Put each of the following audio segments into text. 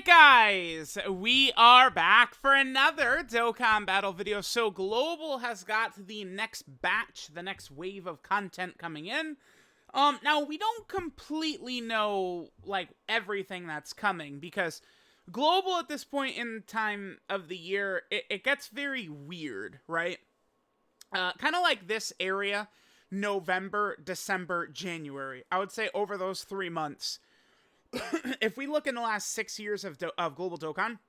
Alright guys, we are back for another Dokkan battle video. So Global has got the next batch, the next wave of content coming in. Now we don't completely know, like, everything that's coming, because Global at this point in time of the year, it gets very weird, right? Kind of like this area, November, December, January. I would say over those 3 months, if we look in the last 6 years of Global Dokkan,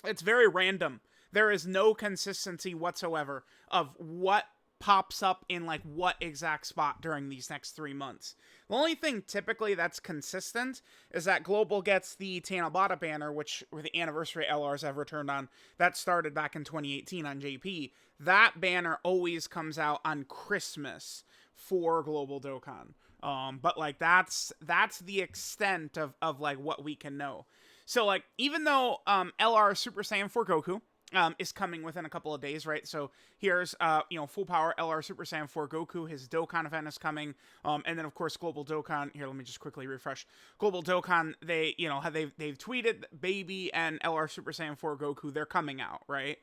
it's very random. There is no consistency whatsoever of what pops up in, like, what exact spot during these next 3 months. The only thing typically that's consistent is that Global gets the Tanabata banner, which were the anniversary LRs I've returned on. That started back in 2018 on JP. That banner always comes out on Christmas for Global Dokkan. But like that's the extent of like what we can know. So like even though LR Super Saiyan 4 Goku is coming within a couple of days, right? So here's full power LR Super Saiyan 4 Goku. His Dokkan event is coming, and then of course Global Dokkan. Here, let me just quickly refresh. Global Dokkan, they've tweeted Baby and LR Super Saiyan 4 Goku. They're coming out, right?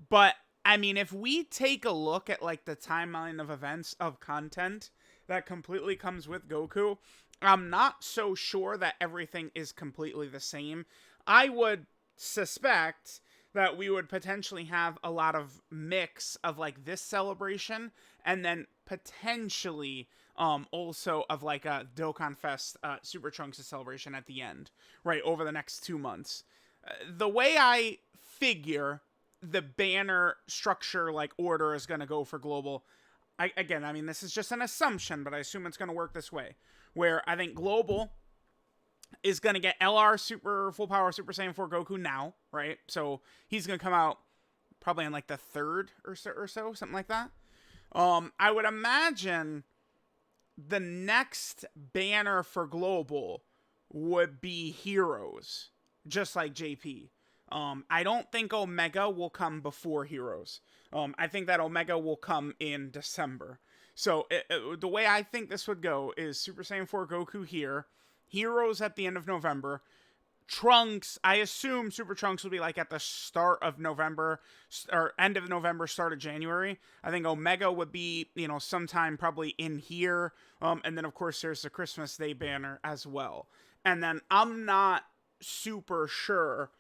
But I mean, if we take a look at like the timeline of events of content that completely comes with Goku, I'm not so sure that everything is completely the same. I would suspect that we would potentially have a lot of mix of like this celebration and then potentially also of like a Dokkan Fest Super Trunks' celebration at the end, right, over the next 2 months. The way I figure the banner structure, like, order is going to go for Global, again, I mean, this is just an assumption, but I assume it's going to work this way, where I think Global is going to get LR Full Power Super Saiyan 4 Goku now, right? So he's going to come out probably on like the 3rd or so, something like that. I would imagine the next banner for Global would be Heroes, just like JP. I don't think Omega will come before Heroes. I think that Omega will come in December. So the way I think this would go is Super Saiyan 4 Goku here, Heroes at the end of November, Trunks, I assume Super Trunks will be like at the start of November, or end of November, start of January. I think Omega would be, sometime probably in here. And then of course there's the Christmas Day banner as well. And then I'm not super sure,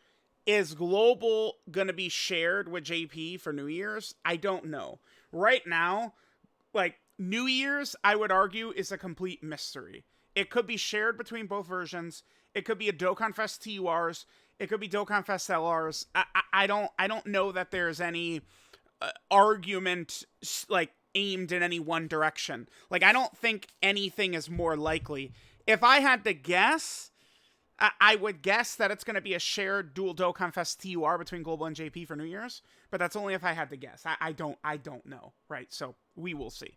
is Global gonna be shared with JP for New Year's? I don't know. Right now, like, New Year's, I would argue, is a complete mystery. It could be shared between both versions. It could be a Dokkan Fest TURs. It could be Dokkan Fest LRs. I don't know that there's any argument, like, aimed in any one direction. Like, I don't think anything is more likely. If I had to guess, I would guess that it's going to be a shared dual Dokkan Fest TUR between Global and JP for New Year's, but that's only if I had to guess. I don't know, right? So we will see.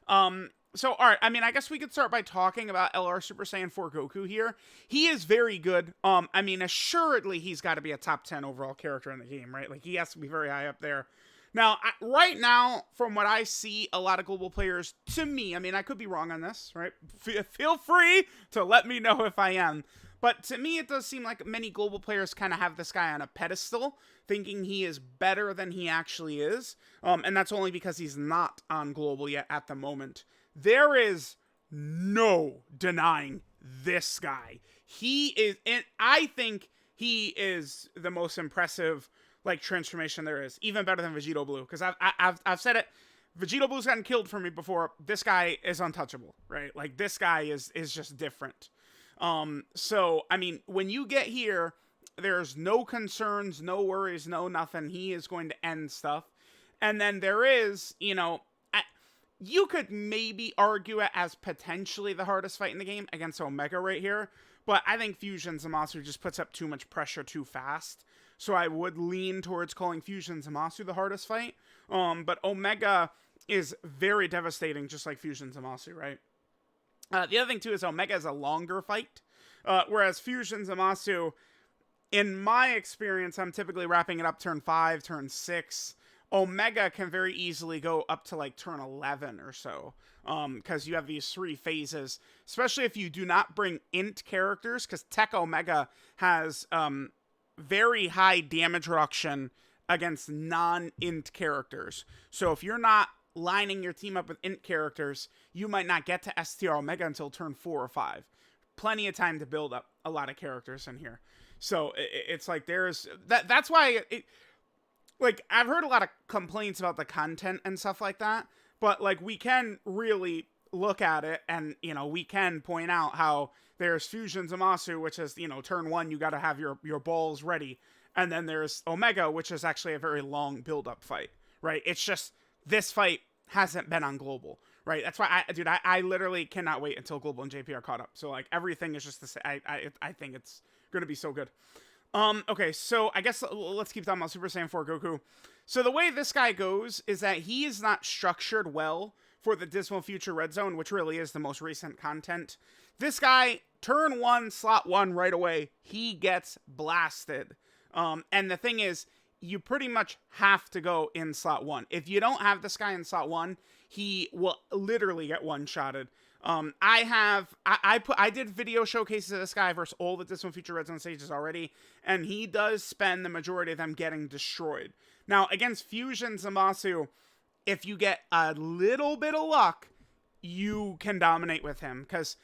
So, all right, I mean, I guess we could start by talking about LR Super Saiyan 4 Goku here. He is very good. I mean, assuredly, he's got to be a top 10 overall character in the game, right? Like, he has to be very high up there. Now, right now, from what I see, a lot of Global players, to me, I mean, I could be wrong on this, right? Feel free to let me know if I am. But to me, it does seem like many Global players kind of have this guy on a pedestal, thinking he is better than he actually is. And that's only because he's not on Global yet at the moment. There is no denying this guy. He is, and I think he is the most impressive, like, transformation there is. Even better than Vegito Blue. Because I've said it. Vegito Blue's gotten killed for me before. This guy is untouchable, right? Like, this guy is just different. So, I mean, when you get here, there's no concerns, no worries, no nothing. He is going to end stuff. And then there is, you could maybe argue it as potentially the hardest fight in the game against Omega right here. But I think Fusion Zamasu just puts up too much pressure too fast. So I would lean towards calling Fusion Zamasu the hardest fight. But Omega is very devastating, just like Fusion Zamasu, right? The other thing, too, is Omega is a longer fight, whereas Fusion Zamasu, in my experience, I'm typically wrapping it up turn 5, turn 6, Omega can very easily go up to like turn 11 or so, because you have these 3 phases, especially if you do not bring int characters, because Tech Omega has very high damage reduction against non-int characters. So if you're not lining your team up with int characters, you might not get to STR Omega until turn 4 or 5. Plenty of time to build up a lot of characters in here. So it's like there's that's why like I've heard a lot of complaints about the content and stuff like that, but like we can really look at it and, you know, we can point out how there's Fusion Zamasu, which is, you know, turn 1 you got to have your balls ready, and then there's Omega, which is actually a very long build up fight, right? It's just this fight hasn't been on global, right? That's why I literally cannot wait until global and JP are caught up. So like everything is just the same. I think it's gonna be so good. Okay, so I guess let's keep talking about Super Saiyan 4 Goku. So the way this guy goes is that he is not structured well for the Dismal Future Red Zone, which really is the most recent content. This guy, turn 1, slot 1 right away, he gets blasted. And the thing is, you pretty much have to go in slot 1. If you don't have this guy in slot 1, he will literally get one-shotted. I did video showcases of this guy versus all the Dismal Future Red Zone stages already, and he does spend the majority of them getting destroyed. Now, against Fusion Zamasu, if you get a little bit of luck, you can dominate with him. Because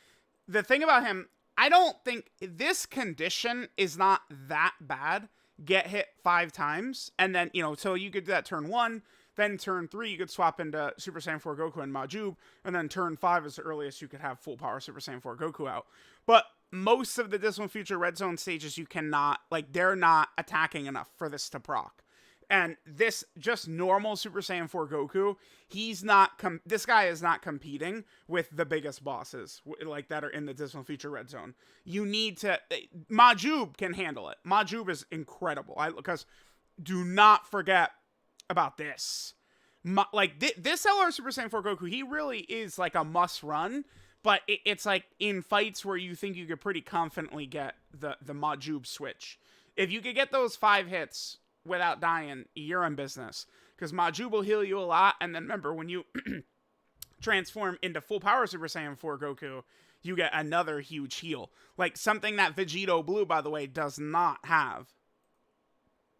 the thing about him, I don't think this condition is not that bad. Get hit 5 times, and then, you know, so you could do that turn 1, then turn 3, you could swap into Super Saiyan 4 Goku and Majub, and then turn 5 is the earliest you could have full power Super Saiyan 4 Goku out. But most of the Dismal Future Red Zone stages, you cannot, like, they're not attacking enough for this to proc. And this, just normal Super Saiyan 4 Goku, he's not, this guy is not competing with the biggest bosses, like, that are in the Dismal Future Red Zone. You need to, Majub can handle it. Majub is incredible, because do not forget about this. This LR Super Saiyan 4 Goku, he really is, like, a must run, but it's, like, in fights where you think you could pretty confidently get the Majub switch. If you could get those 5 hits without dying, you're in business. Because Majub will heal you a lot, and then remember, when you transform into full power Super Saiyan 4 Goku, you get another huge heal. Like, something that Vegito Blue, by the way, does not have.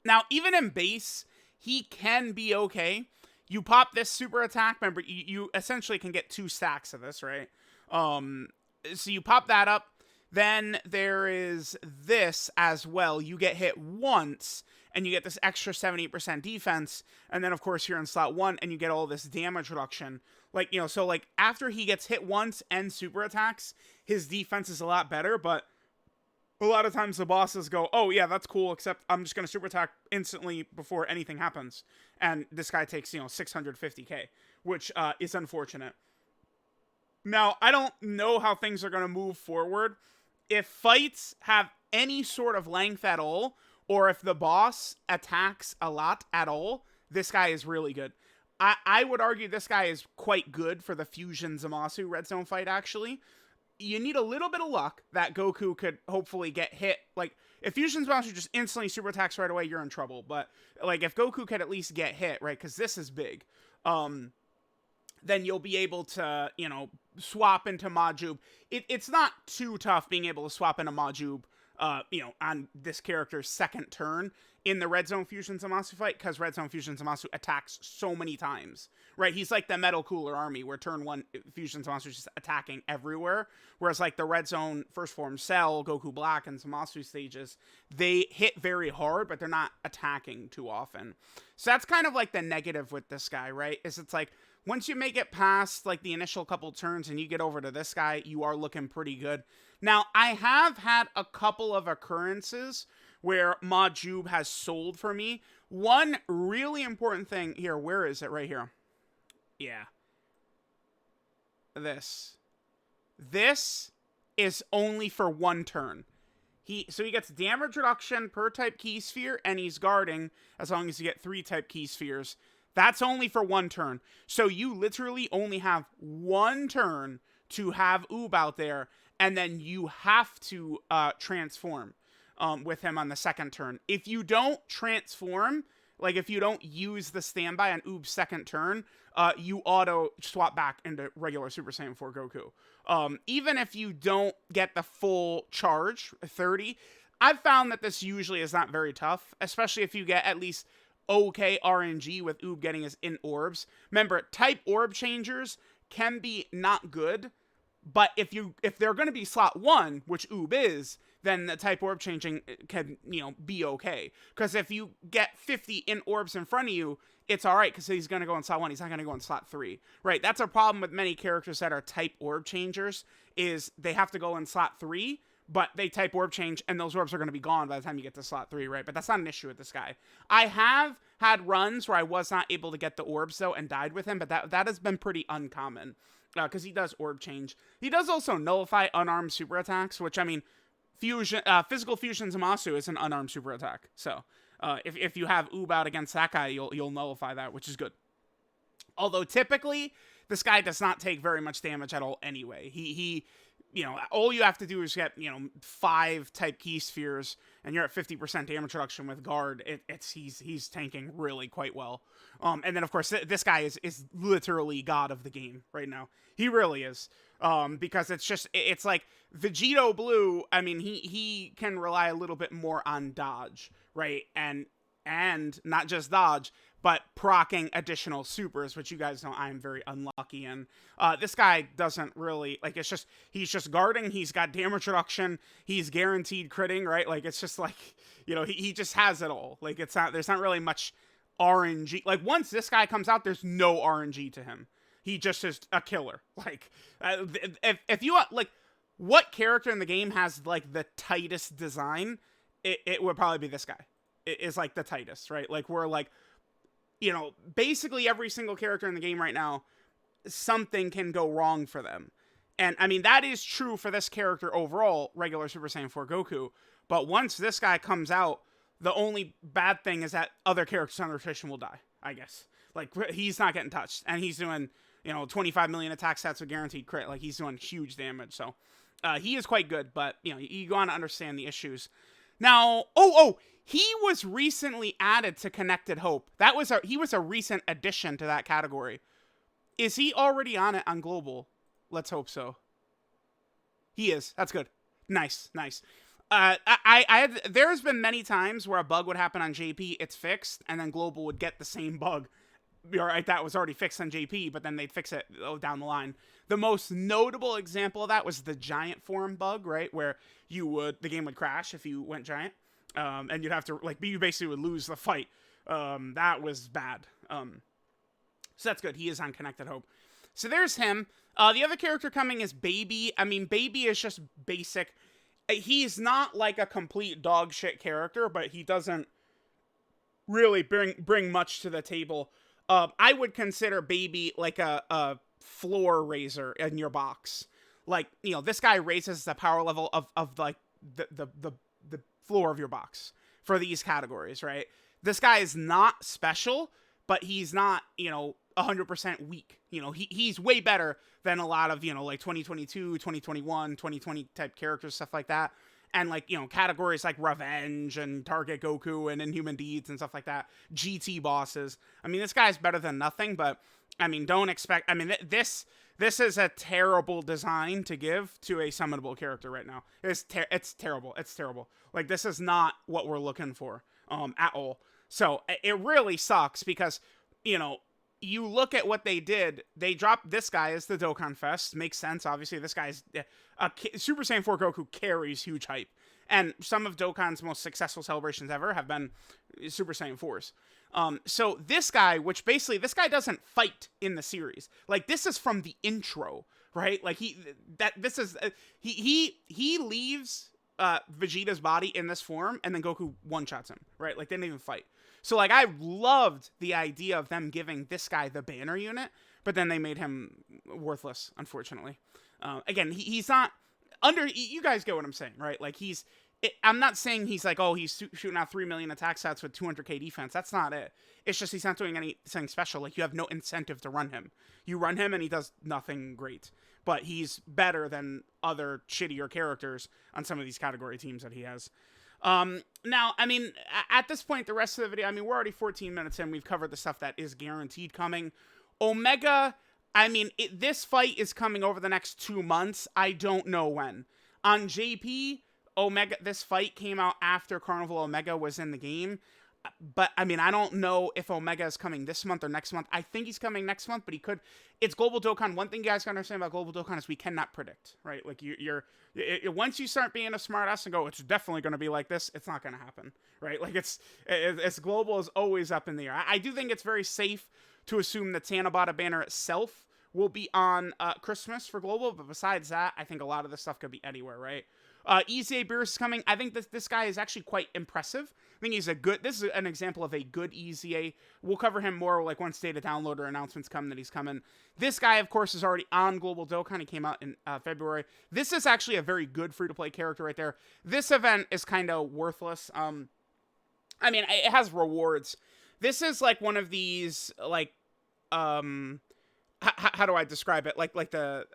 Now, even in base, he can be okay. You pop this super attack, remember, you essentially can get 2 stacks of this, right? So you pop that up, then there is this as well. You get hit once, and you get this extra 78% defense, and then, of course, you're in slot 1, and you get all this damage reduction. Like, you know, so, like, after he gets hit once and super attacks, his defense is a lot better, but a lot of times the bosses go, oh, yeah, that's cool, except I'm just going to super attack instantly before anything happens. And this guy takes, you know, 650k, which is unfortunate. Now, I don't know how things are going to move forward. If fights have any sort of length at all, or if the boss attacks a lot at all, this guy is really good. I would argue this guy is quite good for the Fusion Zamasu Red Zone fight, actually. You need a little bit of luck that Goku could hopefully get hit. Like, if Fusion Zamasu just instantly super attacks right away, you're in trouble. But, like, if Goku could at least get hit, right, because this is big, then you'll be able to, you know, swap into Majub. It's not too tough being able to swap into Majub, you know, on this character's second turn in the Red Zone Fusion Zamasu fight, because Red Zone Fusion Zamasu attacks so many times, right? He's like the Metal Cooler Army, where turn 1 Fusion Zamasu is just attacking everywhere, whereas like the Red Zone First Form Cell, Goku Black, and Zamasu stages, they hit very hard, but they're not attacking too often. So that's kind of like the negative with this guy, right? It's like, once you make it past like the initial couple turns and you get over to this guy, you are looking pretty good. Now, I have had a couple of occurrences where Majub has sold for me. One really important thing here, where is it? Right here. Yeah. This is only for 1 turn. So he gets damage reduction per type key sphere, and he's guarding as long as you get 3 type key spheres. That's only for 1 turn. So you literally only have 1 turn to have Oob out there, and then you have to transform with him on the second turn. If you don't transform, Like, if you don't use the standby on Oob's second turn, you auto swap back into regular Super Saiyan 4 Goku. Even if you don't get the full charge, 30, I've found that this usually is not very tough, especially if you get at least okay RNG with Oob getting his in orbs. Remember, type orb changers can be not good, but if they're going to be slot 1, which Oob is, then the type orb changing can, be okay. Because if you get 50 in orbs in front of you, it's alright, because he's going to go in slot 1, he's not going to go in slot 3. Right, that's a problem with many characters that are type orb changers, is they have to go in slot 3, but they type orb change, and those orbs are going to be gone by the time you get to slot 3, right? But that's not an issue with this guy. I have had runs where I was not able to get the orbs, though, and died with him, but that has been pretty uncommon, because he does orb change. He does also nullify unarmed super attacks, which, I mean, Physical Fusion Zamasu is an unarmed super attack, so if you have Oob out against that guy, you'll nullify that, which is good. Although, typically, this guy does not take very much damage at all anyway. He all you have to do is get, 5 type key spheres, and you're at 50% damage reduction with guard. He's tanking really quite well. And then, of course, this guy is literally god of the game right now. He really is. Because it's like Vegito Blue, I mean, he can rely a little bit more on dodge, right? And not just dodge, but proccing additional supers, which you guys know I'm very unlucky in. This guy doesn't really, like, he's just guarding, he's got damage reduction, he's guaranteed critting, right? Like, it's just like, he just has it all. Like, there's not really much RNG. Like, once this guy comes out, there's no RNG to him. He just is a killer. Like, if you, like, what character in the game has, like, the tightest design, it would probably be this guy. It is, like, the tightest, right? Like, we're, like, basically every single character in the game right now, something can go wrong for them. And, I mean, that is true for this character overall, regular Super Saiyan 4 Goku. But once this guy comes out, the only bad thing is that other characters on the rotation will die, I guess. Like, he's not getting touched. And he's doing, 25 million attack stats with guaranteed crit. Like, he's doing huge damage. So, he is quite good. But, you go on to understand the issues. Now, he was recently added to Connected Hope. He was a recent addition to that category. Is he already on it on Global? Let's hope so. He is. That's good. Nice. There's been many times where a bug would happen on JP, it's fixed, and then Global would get the same bug. Right, that was already fixed on JP, but then they'd fix it down the line. The most notable example of that was the giant form bug, right? Where the game would crash if you went giant. And you'd have to, like, you basically would lose the fight. That was bad. So that's good. He is on Connected Hope. So there's him. The other character coming is Baby. I mean, Baby is just basic. He's not like a complete dog shit character, but he doesn't really bring much to the table. I would consider Baby like a floor raiser in your box. Like, this guy raises the power level of like the floor of your box for these categories, right? This guy is not special, but he's not, 100% weak. He's way better than a lot of, like 2022, 2021, 2020 type characters, stuff like that. And, like, categories like Revenge and Target Goku and Inhuman Deeds and stuff like that. GT bosses. I mean, this guy's better than nothing, but, I mean, don't expect... I mean, this is a terrible design to give to a summonable character right now. It's terrible. It's terrible. Like, this is not what we're looking for at all. So, it really sucks because, you look at what they did. They dropped this guy as the Dokkan Fest. Makes sense, obviously. This guy's... Super Saiyan 4 Goku carries huge hype. And some of Dokkan's most successful celebrations ever have been Super Saiyan 4s. So this guy, which basically... This guy doesn't fight in the series. Like, this is from the intro, right? Like, he leaves Vegeta's body in this form, and then Goku one-shots him, right? Like, they didn't even fight. So, like, I loved the idea of them giving this guy the banner unit, but then they made him worthless, unfortunately. Again, he's not under... You guys get what I'm saying, right? Like, I'm not saying he's like, he's shooting out 3 million attack stats with 200k defense. That's not it. It's just he's not doing anything special. Like, you have no incentive to run him. You run him, and he does nothing great. But he's better than other shittier characters on some of these category teams that he has. Now, I mean, at this point, the rest of the video, I mean, we're already 14 minutes in. We've covered the stuff that is guaranteed coming. Omega, I mean, this fight is coming over the next 2 months. I don't know when. On JP, Omega, this fight came out after Carnival Omega was in the game. But, I mean, I don't know if Omega is coming this month or next month. I think he's coming next month, but he could. It's Global Dokkan. One thing you guys gotta understand about Global Dokkan is we cannot predict, right? Like, once you start being a smartass and go, it's definitely going to be like this, it's not going to happen, right? Like, it's Global is always up in the air. I do think it's very safe to assume that Tanabata banner itself will be on Christmas for Global, but besides that, I think a lot of this stuff could be anywhere, right? EZA Beerus is coming. I think this guy is actually quite impressive. I think this is an example of a good EZA. We'll cover him more like once data downloader announcements come that he's coming. This guy, of course, is already on Global Dokkan. He came out in February. This is actually a very good free-to-play character right there. This event is kind of worthless. I mean, it has rewards. This is like one of these, like, how do I describe it? Like the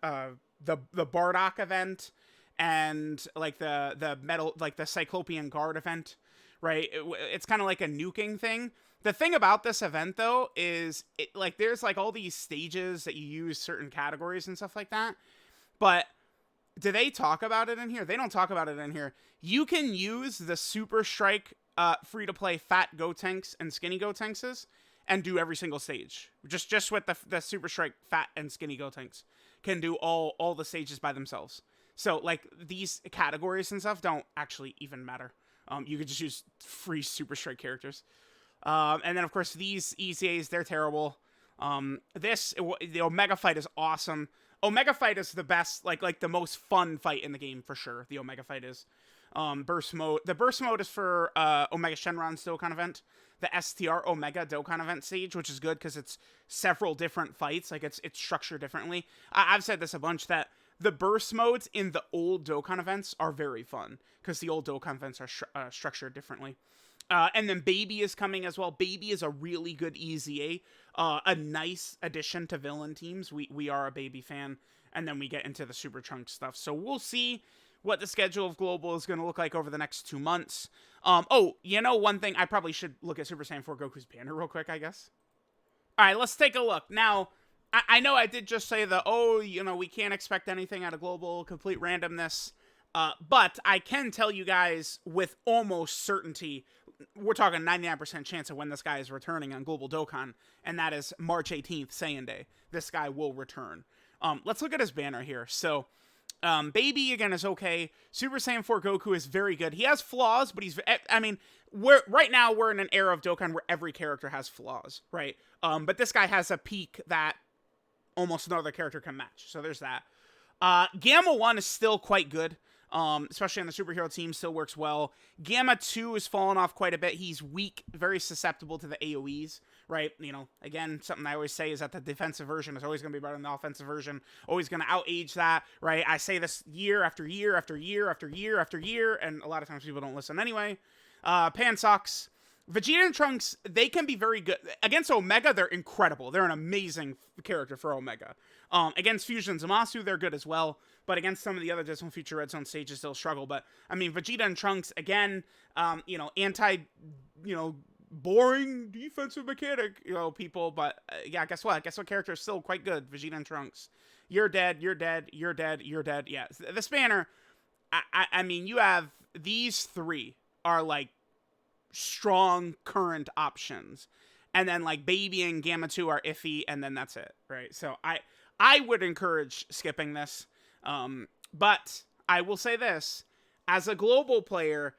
Bardock event and like the metal, like the Cyclopean Guard event, right? It's kind of like a nuking thing. The thing about this event though is like there's like all these stages that you use certain categories and stuff like that. But do they talk about it in here? They don't talk about it in here. You can use the Super Strike free to play fat Gotenks and skinny Gotenkses and do every single stage. Just with the Super Strike fat and skinny Gotenks can do all the stages by themselves. So, like, these categories and stuff don't actually even matter. You could just use free Super Strike characters. And then, of course, these EZAs, they're terrible. The Omega fight is awesome. Omega fight is the best, like the most fun fight in the game, for sure. The Omega fight is. Burst mode. The burst mode is for Omega Shenron's Dokkan event. The STR Omega Dokkan event stage, which is good because it's several different fights. Like, it's structured differently. I've said this a bunch that the burst modes in the old Dokkan events are very fun because the old Dokkan events are structured differently. And then Baby is coming as well. Baby is a really good EZA, a nice addition to villain teams. We are a Baby fan, and then we get into the Super Trunks stuff. So we'll see what the schedule of Global is going to look like over the next 2 months. Oh, you know, one thing, I probably should look at Super Saiyan 4 Goku's banner real quick, I guess. All right, let's take a look. Now, I know I did just say we can't expect anything out of Global, complete randomness. But I can tell you guys with almost certainty, we're talking 99% chance of when this guy is returning on Global Dokkan, and that is March 18th, Saiyan Day. This guy will return. Let's look at his banner here. So, Baby, again, is okay. Super Saiyan 4 Goku is very good. He has flaws, but right now we're in an era of Dokkan where every character has flaws, right? But this guy has a peak that almost no other character can match. So there's that. Gamma 1 is still quite good. Especially on the superhero team, still works well. Gamma 2 has fallen off quite a bit. He's weak, very susceptible to the AoEs, right? You know, again, something I always say is that the defensive version is always going to be better than the offensive version. Always going to outage that, right? I say this year after year after year after year after year, and a lot of times people don't listen anyway. Pansox. Vegeta and Trunks, they can be very good. Against Omega, they're incredible. They're an amazing character for Omega. Against Fusion Zamasu, they're good as well. But against some of the other Dismal Future Red Zone stages, they'll struggle. But, I mean, Vegeta and Trunks, again, boring defensive mechanic, people. But, yeah, guess what? Guess what character is still quite good? Vegeta and Trunks. You're dead, you're dead, you're dead, you're dead. Yeah, this banner, I mean, you have these three are, like, strong current options, and then like Baby and Gamma 2 are iffy, and then that's it, right? So I would encourage skipping this, but I will say this, as a global player,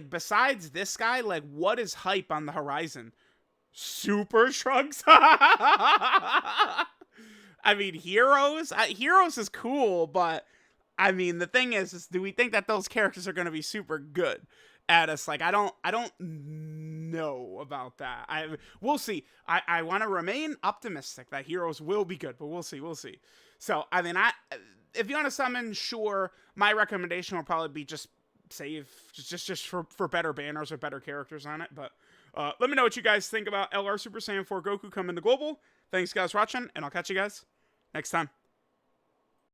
besides this guy, like, what is hype on the horizon? Super Trunks. I mean, Heroes is cool, but I mean, the thing is do we think that those characters are going to be super good at us? Like, I don't know about that. We'll see. I want to remain optimistic that Heroes will be good, but we'll see. So, I mean, if you want to summon, sure, my recommendation will probably be just save, just for better banners or better characters on it. But let me know what you guys think about LR Super Saiyan 4 Goku coming to Global. Thanks, guys, for watching, and I'll catch you guys next time.